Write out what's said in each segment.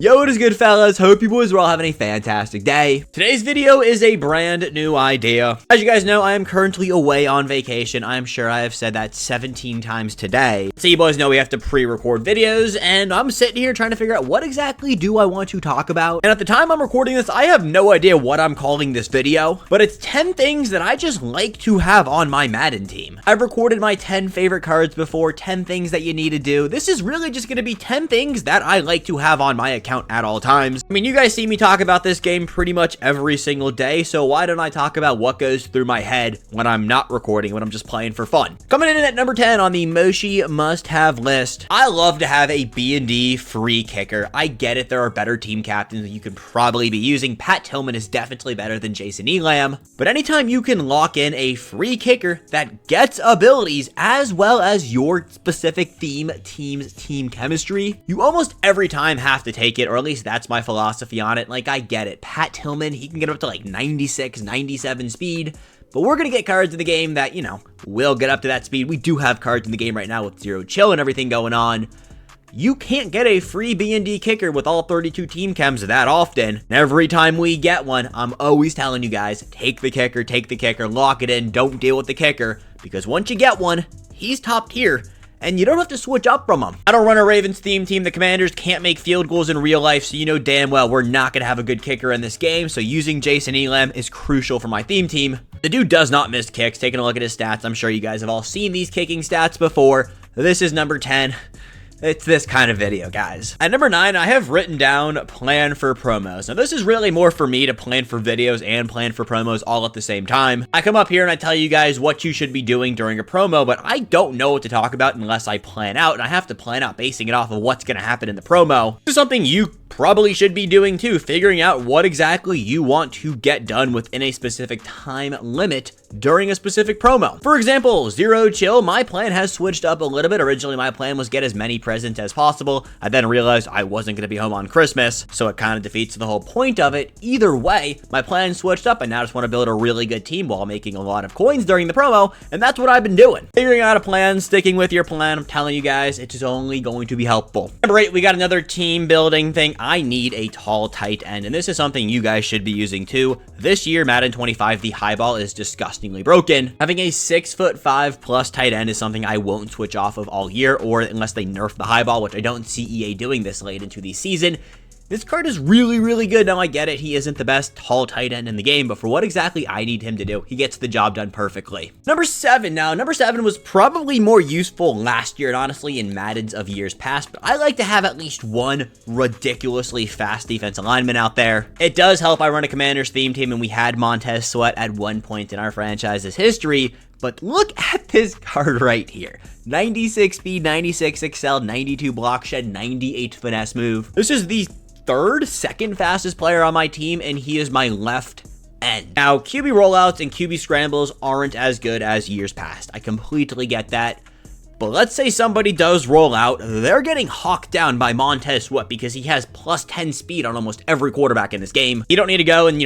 Yo, what is good, fellas? Hope you boys are all having a fantastic day. Today's video is a brand new idea. As you guys know, I am currently away on vacation. I'm sure I have said that 17 times today. So you boys know we have to pre-record videos, and I'm sitting here trying to figure out what exactly do I want to talk about. And at the time I'm recording this, I have no idea what I'm calling this video, but it's 10 things that I just like to have on my Madden team. I've recorded my 10 favorite cards before, 10 things that you need to do. This is really just going to be 10 things that I like to have on my account at all times. I mean, you guys see me talk about this game pretty much every single day, so why don't I talk about what goes through my head when I'm not recording, when I'm just playing for fun. Coming in at number 10 on the Moshi must-have list, I love to have a B&D free kicker. I get it, there are better team captains that you could probably be using. Pat Tillman is definitely better than Jason Elam, but anytime you can lock in a free kicker that gets abilities as well as your specific team's team chemistry, you almost every time have to take it, or at least that's my philosophy on it. Like, I get it. Pat Tillman, he can get up to like 96, 97 speed, but we're going to get cards in the game that, you know, will get up to that speed. We do have cards in the game right now with zero chill and everything going on. You can't get a free B&D kicker with all 32 team chems that often. And every time we get one, I'm always telling you guys, take the kicker, lock it in, don't deal with the kicker, because once you get one, he's top tier. And you don't have to switch up from them. I don't run a Ravens theme team. The Commanders can't make field goals in real life, so you know damn well we're not going to have a good kicker in this game, so using Jason Elam is crucial for my theme team. The dude does not miss kicks. Taking a look at his stats, I'm sure you guys have all seen these kicking stats before. This is number 10. It's this kind of video, guys. At number 9, I have written down plan for promos. Now, this is really more for me to plan for videos and plan for promos all at the same time. I come up here and I tell you guys what you should be doing during a promo, but I don't know what to talk about unless I plan out, and I have to plan out basing it off of what's going to happen in the promo. This is something you probably should be doing too, figuring out what exactly you want to get done within a specific time limit during a specific promo. For example, Zero Chill, my plan has switched up a little bit. Originally, my plan was get as many presents as possible. I then realized I wasn't going to be home on Christmas, so it kind of defeats the whole point of it. Either way, my plan switched up, and now I just want to build a really good team while making a lot of coins during the promo, and that's what I've been doing. Figuring out a plan, sticking with your plan, I'm telling you guys, it's only going to be helpful. Number 8, we got another team building thing. I need a tall tight end, and this is something you guys should be using too. This year, Madden 25, the high ball is disgustingly broken. Having a 6'5" plus tight end is something I won't switch off of all year, or unless they nerf the high ball, which I don't see EA doing this late into the season. This card is really, really good. Now, I get it. He isn't the best tall tight end in the game, but for what exactly I need him to do, he gets the job done perfectly. Number 7 now. Number 7 was probably more useful last year and honestly in Maddens of years past, but I like to have at least one ridiculously fast defensive lineman out there. It does help I run a Commanders theme team, and we had Moshi'S Sweat at one point in our franchise's history, but look at this card right here. 96 speed, 96 excel, 92 block shed, 98 finesse move. This is the second fastest player on my team, and he is my left end. Now, QB rollouts and QB scrambles aren't as good as years past. I completely get that. But let's say somebody does roll out, they're getting hawked down by Moshi'S Sweat because he has plus 10 speed on almost every quarterback in this game. You don't need to go and,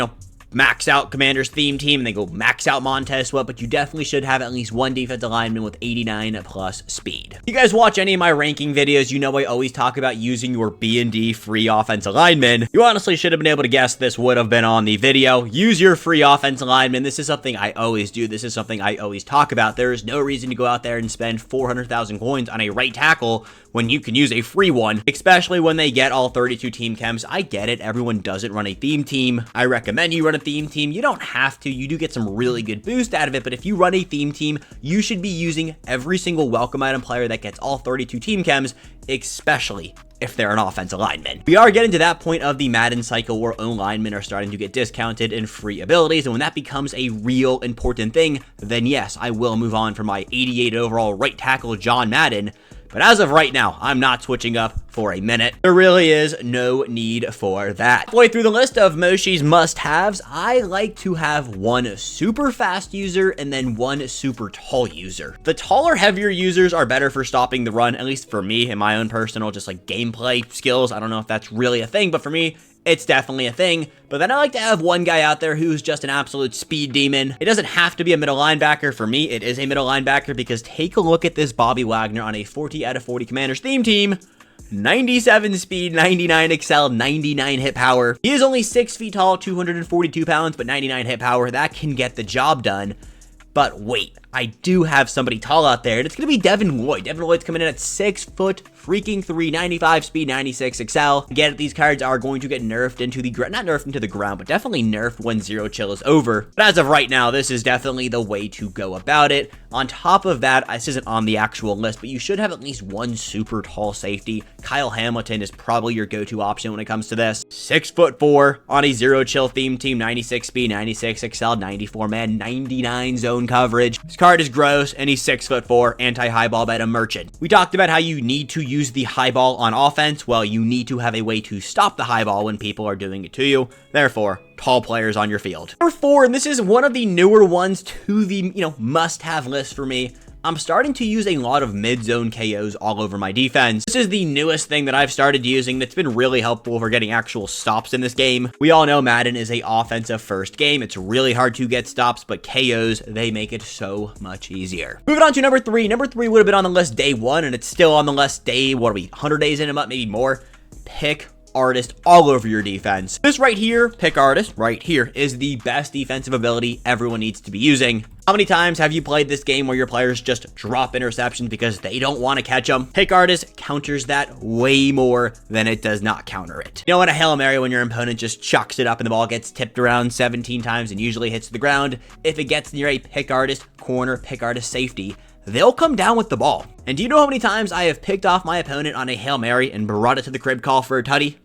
max out Commander's theme team and they go max out Moshi'S Sweat, but you definitely should have at least one defensive lineman with 89 plus speed. If you guys watch any of my ranking videos, you know I always talk about using your B&D free offensive lineman. You honestly should have been able to guess this would have been on the video. Use your free offensive lineman. This is something I always do. This is something I always talk about. There is no reason to go out there and spend 400,000 coins on a right tackle when you can use a free one, especially when they get all 32 team chems. I get it. Everyone doesn't run a theme team. I recommend you run a theme team. You don't have to. You do get some really good boost out of it, but if you run a theme team, you should be using every single welcome item player that gets all 32 team chems, especially if they're an offensive lineman. We are getting to that point of the Madden cycle where O-linemen are starting to get discounted and free abilities, and when that becomes a real important thing, then yes, I will move on from my 88 overall right tackle John Madden. But as of right now, I'm not switching up for a minute. There really is no need for that. Halfway through the list of Moshi'S must-haves, I like to have one super fast user and then one super tall user. The taller, heavier users are better for stopping the run, at least for me in my own personal, just like gameplay skills. I don't know if that's really a thing, but for me, it's definitely a thing. But then I like to have one guy out there who's just an absolute speed demon. It doesn't have to be a middle linebacker. For me, it is a middle linebacker because take a look at this Bobby Wagner on a 40 out of 40 Commanders theme team. 97 speed, 99 excel, 99 hit power. He is only 6 feet tall, 242 pounds, but 99 hit power. That can get the job done. But wait, I do have somebody tall out there, and it's going to be Devin Lloyd. Devin Lloyd's coming in at 6 foot freaking 3, 95 speed, 96 excel. Again, these cards are going to get nerfed into the ground, not nerfed into the ground, but definitely nerfed when Zero Chill is over. But as of right now, this is definitely the way to go about it. On top of that, this isn't on the actual list, but you should have at least one super tall safety. Kyle Hamilton is probably your go-to option when it comes to this. 6'4" on a Zero Chill theme team, 96 speed, 96 excel, 94 man, 99 zone coverage. His card is gross, and he's 6'4", anti-high ball bet, a merchant. We talked about how you need to use the high ball on offense. Well, you need to have a way to stop the high ball when people are doing it to you. Therefore, tall players on your field. Number 4, and this is one of the newer ones to the, must-have list for me. I'm starting to use a lot of mid-zone KOs all over my defense. This is the newest thing that I've started using that's been really helpful for getting actual stops in this game. We all know Madden is a offensive first game. It's really hard to get stops, but KOs, they make it so much easier. Moving on to number 3. Number 3 would have been on the list day 1, and it's still on the list day, 100 days in a month, maybe more. Pick Artist all over your defense. This right here, Pick Artist, right here, is the best defensive ability everyone needs to be using. How many times have you played this game where your players just drop interceptions because they don't want to catch them? Pick Artist counters that way more than it does not counter it. In a Hail Mary, when your opponent just chucks it up and the ball gets tipped around 17 times and usually hits the ground, if it gets near a Pick Artist corner, Pick Artist safety, they'll come down with the ball. And do you know how many times I have picked off my opponent on a Hail Mary and brought it to the crib call for a tutty?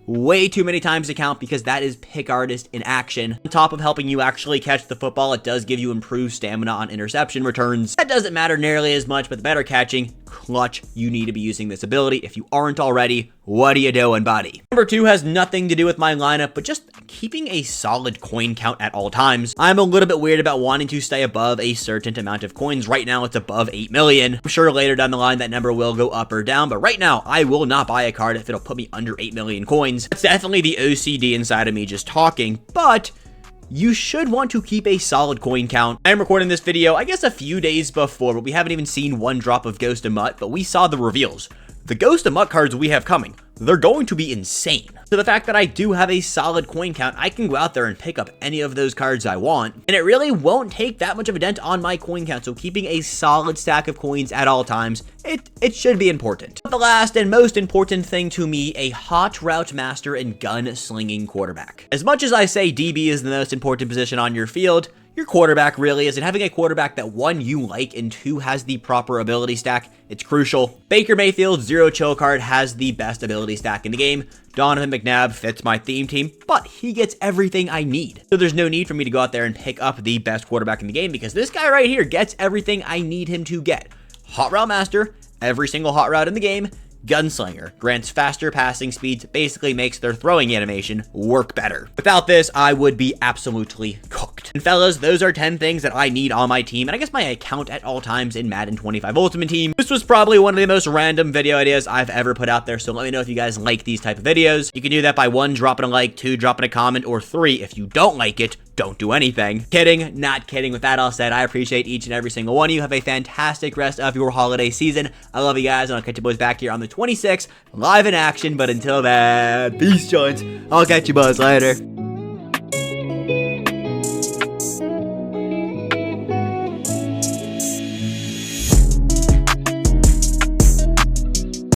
Way too many times to count, because that is Pick Artist in action. On top of helping you actually catch the football, it does give you improved stamina on interception returns. That doesn't matter nearly as much, but the better catching, clutch, you need to be using this ability. If you aren't already, what are you doing, buddy? Number 2 has nothing to do with my lineup, but just keeping a solid coin count at all times. I'm a little bit weird about wanting to stay above a certain amount of coins. Right now, it's above 8 million. I'm sure later down the line, that number will go up or down, but right now, I will not buy a card if it'll put me under 8 million coins. It's definitely the OCD inside of me just talking, but you should want to keep a solid coin count. I am recording this video, I guess a few days before, but we haven't even seen one drop of Ghost of Mutt, but we saw the reveals. The Ghost of Mutt cards we have coming, they're going to be insane. So the fact that I do have a solid coin count, I can go out there and pick up any of those cards I want, and it really won't take that much of a dent on my coin count. So keeping a solid stack of coins at all times, it should be important. But the last and most important thing to me, a hot route master and gun slinging quarterback. As much as I say DB is the most important position on your field, your quarterback really is, and having a quarterback that 1, you like, and 2, has the proper ability stack, it's crucial. Baker Mayfield's Zero Chill card has the best ability stack in the game. Donovan McNabb fits my theme team, but he gets everything I need. So there's no need for me to go out there and pick up the best quarterback in the game, because this guy right here gets everything I need him to get. Hot Route Master, every single hot route in the game. Gunslinger, grants faster passing speeds, basically makes their throwing animation work better. Without this, I would be absolutely cooked. And fellas, those are 10 things that I need on my team, and I guess my account at all times in Madden 25 Ultimate Team. This was probably one of the most random video ideas I've ever put out there, so let me know if you guys like these type of videos. You can do that by 1, dropping a like, 2, dropping a comment, or 3, if you don't like it, don't do anything. Kidding, not kidding. With that all said, I appreciate each and every single one of you. Have a fantastic rest of your holiday season. I love you guys, and I'll catch you boys back here on the 26th, live in action. But until then, peace, joints. I'll catch you boys later.